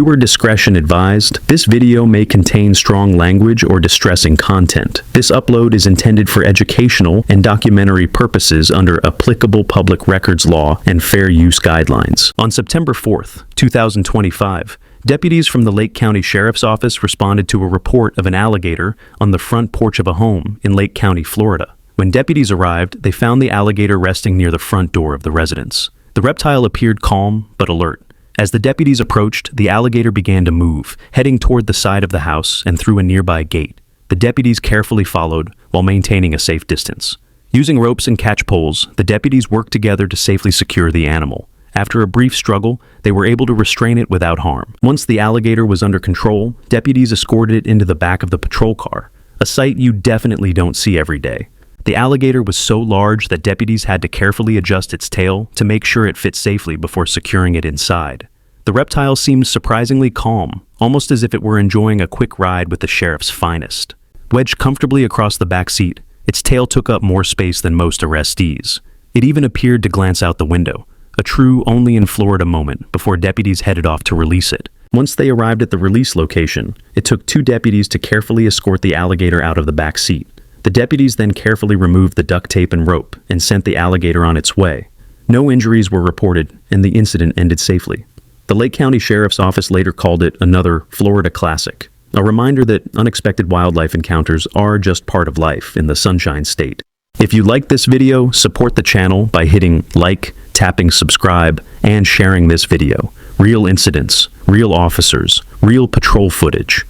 Viewer discretion advised. This video may contain strong language or distressing content. This upload is intended for educational and documentary purposes under applicable public records law and fair use guidelines. On September 4th, 2025, deputies from the Lake County Sheriff's Office responded to a report of an alligator on the front porch of a home in Lake County, Florida. When deputies arrived, they found the alligator resting near the front door of the residence. The reptile appeared calm but alert. As the deputies approached, the alligator began to move, heading toward the side of the house and through a nearby gate. The deputies carefully followed while maintaining a safe distance. Using ropes and catch poles, the deputies worked together to safely secure the animal. After a brief struggle, they were able to restrain it without harm. Once the alligator was under control, deputies escorted it into the back of the patrol car, a sight you definitely don't see every day. The alligator was so large that deputies had to carefully adjust its tail to make sure it fit safely before securing it inside. The reptile seemed surprisingly calm, almost as if it were enjoying a quick ride with the sheriff's finest. Wedged comfortably across the back seat, its tail took up more space than most arrestees. It even appeared to glance out the window, a true only in Florida moment before deputies headed off to release it. Once they arrived at the release location, it took 2 deputies to carefully escort the alligator out of the back seat. The deputies then carefully removed the duct tape and rope and sent the alligator on its way. No injuries were reported, and the incident ended safely. The Lake County Sheriff's Office later called it another Florida classic, a reminder that unexpected wildlife encounters are just part of life in the Sunshine State. If you liked this video, support the channel by hitting like, tapping subscribe, and sharing this video. Real incidents, real officers, real patrol footage.